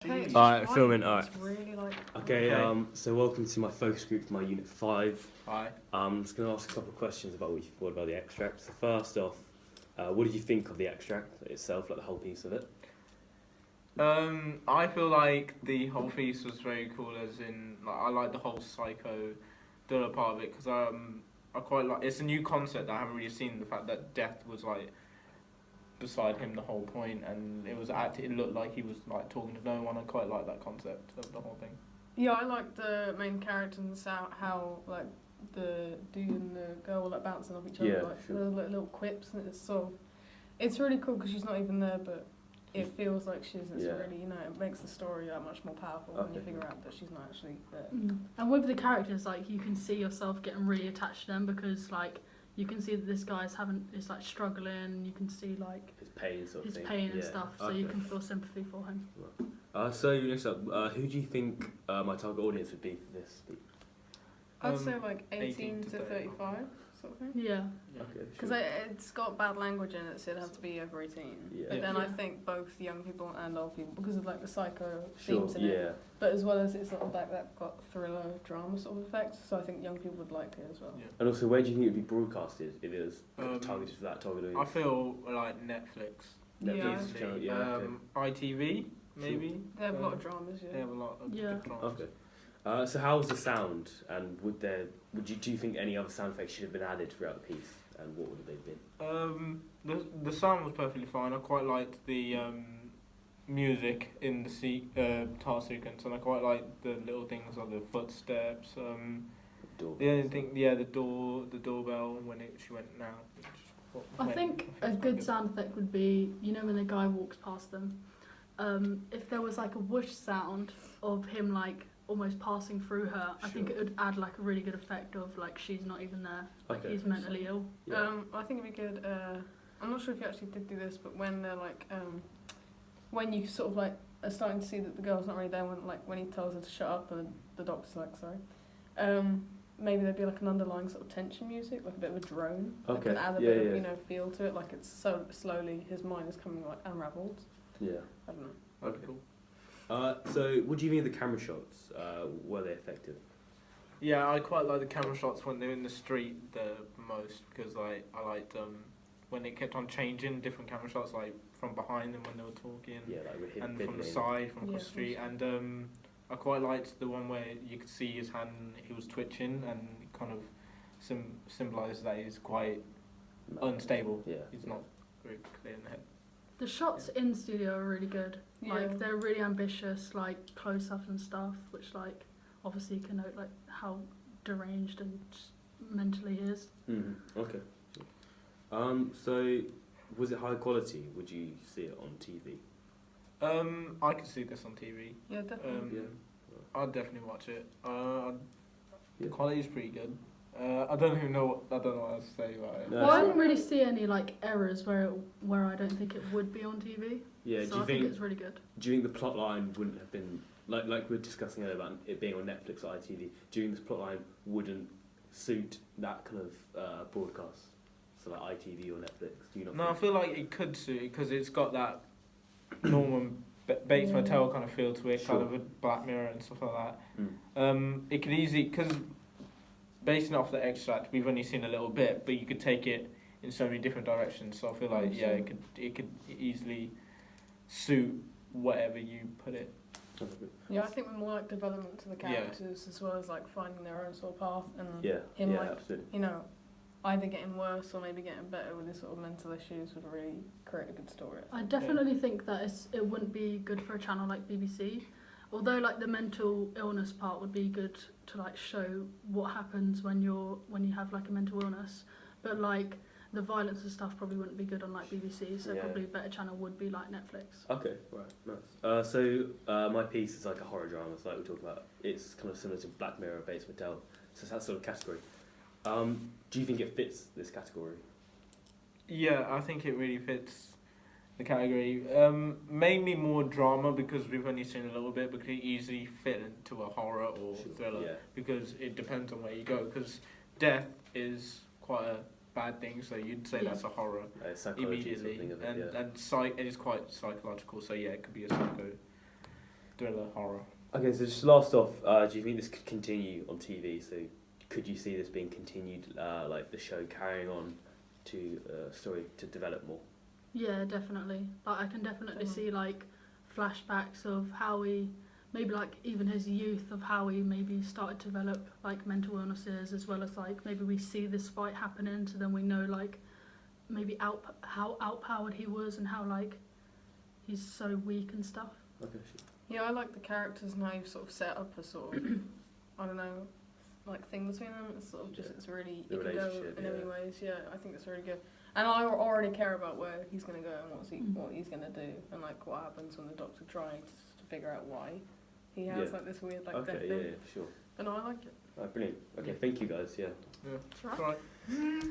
Okay, it's Alright, fine. filming, alright. It's really like. Okay, Okay. so welcome to my focus group for my Unit 5. Hi. I'm just going to ask a couple of questions about what you thought about the extract. So first off, what did you think of the extract itself, like the whole piece of it? I feel like the whole piece was very cool. As in, like, I like the whole psycho thriller part of it because I quite like. It's a new concept that I haven't really seen. The fact that death was like beside him the whole point, and it was it looked like he was like talking to no one. I quite like that concept of the whole thing. Yeah, I like the main characters and how like the dude and the girl were like bouncing off each other, Yeah, like sure. the little quips, and it's sort of, it's really cool because she's not even there, but it feels like she is. It's Yeah. really, it makes the story that much more powerful when you Okay. figure out that she's not actually there. And with the characters, like, you can see yourself getting really attached to them because, like, you can see that this guy's is like struggling. You can see like His pain sort of his thing. pain and Yeah. stuff, so you can feel sympathy for him. So next up, who do you think my target audience would be for this? I'd say like 18 18 to to 35 sort of thing. Yeah. Okay, Because sure. it's got bad language in it, so it'd have to be over 18. Yeah. But then Yeah. I think both young people and old people, because of like the psycho Sure, themes in it, yeah. but as well as it's sort of like that got thriller drama sort of effect, so I think young people would like it as well. Yeah. And also, where do you think it would be broadcasted if it was targeted for that target I audience? feel like Netflix. Netflix Yeah. channel, yeah. Okay. ITV maybe. They have a lot of dramas, They yeah. have a lot of Yeah. good dramas. Okay. So how was the sound, and do you think any other sound effects should have been added throughout the piece, and what would have they been? The sound was perfectly fine. I quite liked the music in the tar sequence, and I quite liked the little things like the footsteps. The only thing, the doorbell when she went now. I think a good sound effect would be, when the guy walks past them, if there was like a whoosh sound of him like almost passing through her, I think it would add like a really good effect of like she's not even there, like Okay. he's mentally ill. Yeah. I think it'd be good, I'm not sure if you actually did do this, but when they're like, when you sort of like are starting to see that the girl's not really there, when he tells her to shut up and the doctor's like, sorry, maybe there'd be like an underlying sort of tension music, like a bit of a drone. That Okay. could add a Yeah, bit yeah. of, feel to it, like it's so slowly, his mind is coming like unravelled. Yeah. I don't know. That'd be cool. So what do you think of the camera shots? Were they effective? Yeah, I quite like the camera shots when they're in the street the most because like I liked when it kept on changing different camera shots, like from behind them when they were talking, Yeah, like with him and from the fiddling. side, from across Yeah, the street, and I quite liked the one where you could see his hand, he was twitching, and it kind of symbolised that he's quite unstable. Yeah. He's not very clear in the head. The shots in studio are really good. Yeah. Like they're really ambitious, like close-ups and stuff, which like obviously connote like how deranged and mentally he is. Okay. So was it high quality? Would you see it on TV? I could see this on TV. Yeah, definitely. I'd definitely watch it. Yeah. The quality is pretty good. I don't know what else to say about it. No, Well, I so- didn't really see any like errors where I don't think it would be on TV. Yeah. So Do you I think think it's really good. Mm. do you think the plot line wouldn't have been like we were discussing earlier about it being on Netflix or ITV? Do you think this plot line wouldn't suit that kind of broadcast? So like ITV or Netflix? Do you not? No, I think? feel like it could suit because it's got that Norman Bates Motel kind of feel to it, Sure. kind of a Black Mirror and stuff like that. Mm. It could easily, because basing it off the extract, we've only seen a little bit, but you could take it in so many different directions. So I feel like it could easily suit whatever you put it. Yeah, I think we're more like development to the Yeah. characters as well as like finding their own sort of path and Yeah. him yeah. like Absolutely. either getting worse or maybe getting better with his sort of mental issues would really create a good story. I definitely think that it wouldn't be good for a channel like BBC. Although like the mental illness part would be good to like show what happens when you have like a mental illness, but like the violence and stuff probably wouldn't be good on like BBC. So Yeah. probably a better channel would be like Netflix. Okay, right, nice. So my piece is like a horror drama, so like we talked about. It's kind of similar to Black Mirror, Bates Motel, so it's that sort of category. Do you think it fits this category? Yeah, I think it really fits the category. Mainly more drama because we've only seen a little bit, but could easily fit into a horror or thriller Yeah. because it depends on where you go. Because death is quite a bad thing, so you'd say Yeah. that's a horror Psychology immediately, sort of thing of it, and yeah. it is quite psychological. So yeah, it could be a psycho thriller horror. Okay, so just last off, do you think this could continue on TV? So could you see this being continued, like the show carrying on to story to develop more? Yeah, definitely. Like I can definitely see like flashbacks of how he, maybe like even his youth, of how he maybe started to develop like mental illnesses, as well as like maybe we see this fight happening, so then we know like maybe how outpowered he was and how like he's so weak and stuff. Okay, sure. Yeah, I like the characters and how you've sort of set up a sort of, I don't know, like thing between them. It's sort of just, it's really, The it can go relationship, in yeah. any ways. Yeah, I think it's really good. And I already care about where he's going to go and what he's going to do, and like what happens when the doctor tries to figure out why he has Yeah. like this weird like Okay, death yeah, thing. yeah, for sure. But no, I like it. Brilliant. Okay, thank you guys. Yeah. Yeah, It's all right.